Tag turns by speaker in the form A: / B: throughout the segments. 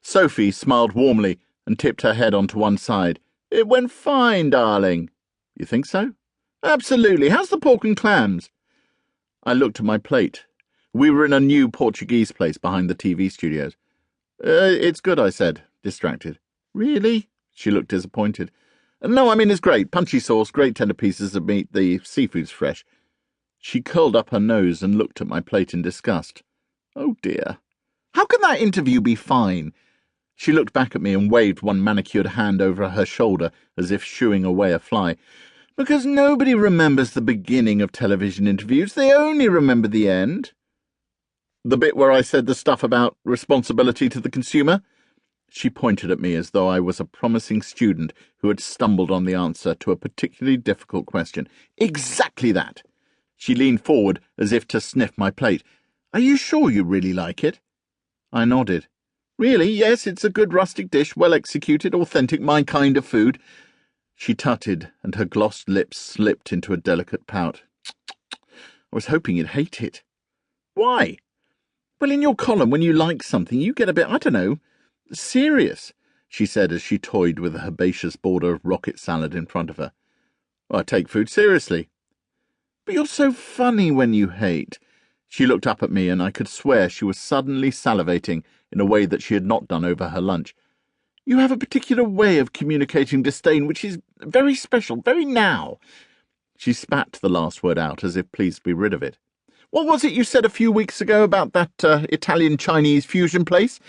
A: Sophie smiled warmly and tipped her head onto one side. "It went fine, darling." "You think so?" "Absolutely. How's the pork and clams?" I looked at my plate. We were in a new Portuguese place behind the TV studios. It's good," I said, distracted. "Really?" She looked disappointed. "No, I mean it's great. Punchy sauce, great tender pieces of meat, the seafood's fresh." She curled up her nose and looked at my plate in disgust. "Oh dear. How can that interview be fine?" She looked back at me and waved one manicured hand over her shoulder as if shooing away a fly. "Because nobody remembers the beginning of television interviews. They only remember the end." "The bit where I said the stuff about responsibility to the consumer?" She pointed at me as though I was a promising student who had stumbled on the answer to a particularly difficult question. "Exactly that." She leaned forward as if to sniff my plate. "Are you sure you really like it?" I nodded. "Really, yes, it's a good rustic dish, well executed, authentic, my kind of food." She tutted, and her glossed lips slipped into a delicate pout. "I was hoping you'd hate it." "Why?" "Well, in your column, when you like something, you get a bit, I don't know, serious," she said as she toyed with a herbaceous border of rocket salad in front of her. "Well, I take food seriously." "But you're so funny when you hate." She looked up at me, and I could swear she was suddenly salivating in a way that she had not done over her lunch. "You have a particular way of communicating disdain which is very special, very now." She spat the last word out as if pleased to be rid of it. "What was it you said a few weeks ago about that Italian-Chinese fusion place?"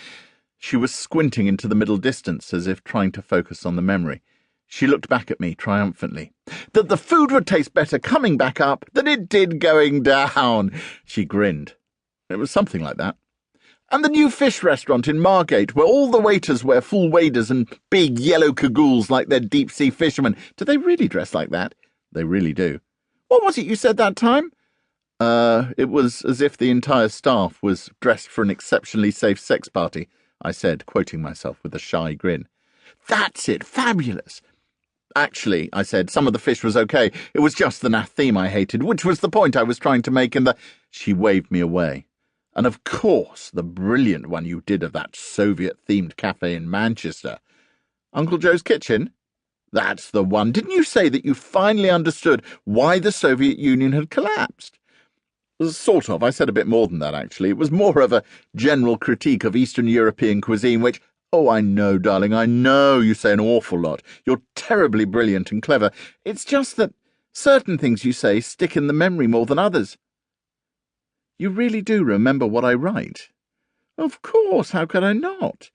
A: She was squinting into the middle distance as if trying to focus on the memory. She looked back at me triumphantly. "That the food would taste better coming back up than it did going down." She grinned. "It was something like that." "And the new fish restaurant in Margate, where all the waiters wear full waders and big yellow cagoules like they're deep-sea fishermen. Do they really dress like that?" "They really do." "What was it you said that time?" It was as if the entire staff was dressed for an exceptionally safe sex party," I said, quoting myself with a shy grin. "That's it, fabulous." "Actually," I said, "some of the fish was okay. It was just the naff theme I hated, which was the point I was trying to make in the—" She waved me away. "And of course, the brilliant one you did of that Soviet-themed cafe in Manchester." "Uncle Joe's Kitchen?" "That's the one. Didn't you say that you finally understood why the Soviet Union had collapsed?" "Sort of. I said a bit more than that, actually. It was more of a general critique of Eastern European cuisine, which—" "Oh, I know, darling, I know you say an awful lot. You're terribly brilliant and clever. It's just that certain things you say stick in the memory more than others." "You really do remember what I write?" "Of course, how could I not?"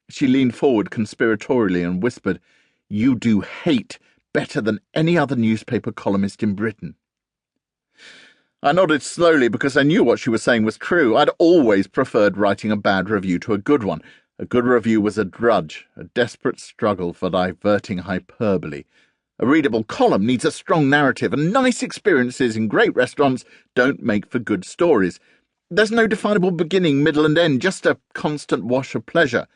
A: She leaned forward conspiratorially and whispered, "You do hate better than any other newspaper columnist in Britain." I nodded slowly because I knew what she was saying was true. I'd always preferred writing a bad review to a good one. A good review was a drudge, a desperate struggle for diverting hyperbole. A readable column needs a strong narrative, and nice experiences in great restaurants don't make for good stories. There's no definable beginning, middle, and end, just a constant wash of pleasure.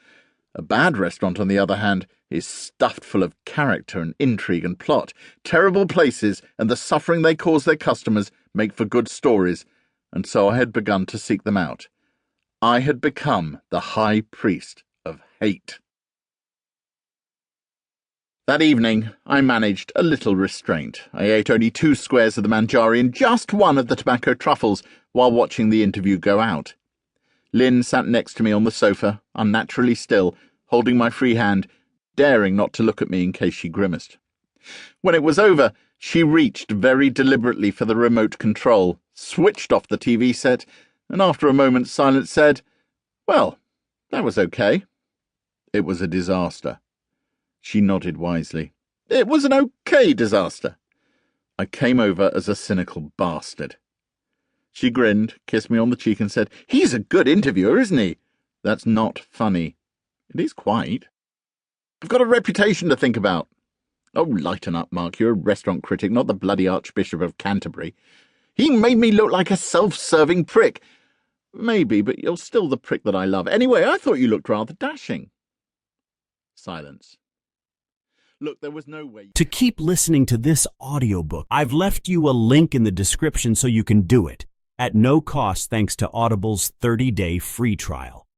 A: A bad restaurant, on the other hand, is stuffed full of character and intrigue and plot. Terrible places and the suffering they cause their customers make for good stories, and so I had begun to seek them out. I had become the high priest of hate. That evening, I managed a little restraint. I ate only 2 squares of the Manjarian, just one of the tobacco truffles, while watching the interview go out. Lynn sat next to me on the sofa, unnaturally still, holding my free hand, daring not to look at me in case she grimaced. When it was over, she reached very deliberately for the remote control, switched off the TV set, and after a moment's silence said, "Well, that was okay." "It was a disaster." She nodded wisely. "It was an okay disaster." I came over as a cynical bastard. She grinned, kissed me on the cheek and said, "He's a good interviewer, isn't he?" "That's not funny." "It is quite." "I've got a reputation to think about." "Oh, lighten up, Mark. You're a restaurant critic, not the bloody Archbishop of Canterbury." "He made me look like a self-serving prick." "Maybe, but you're still the prick that I love. Anyway, I thought you looked rather dashing." Silence. Look, there was no way.
B: To keep listening to this audiobook, I've left you a link in the description so you can do it, at no cost thanks to Audible's 30-day free trial.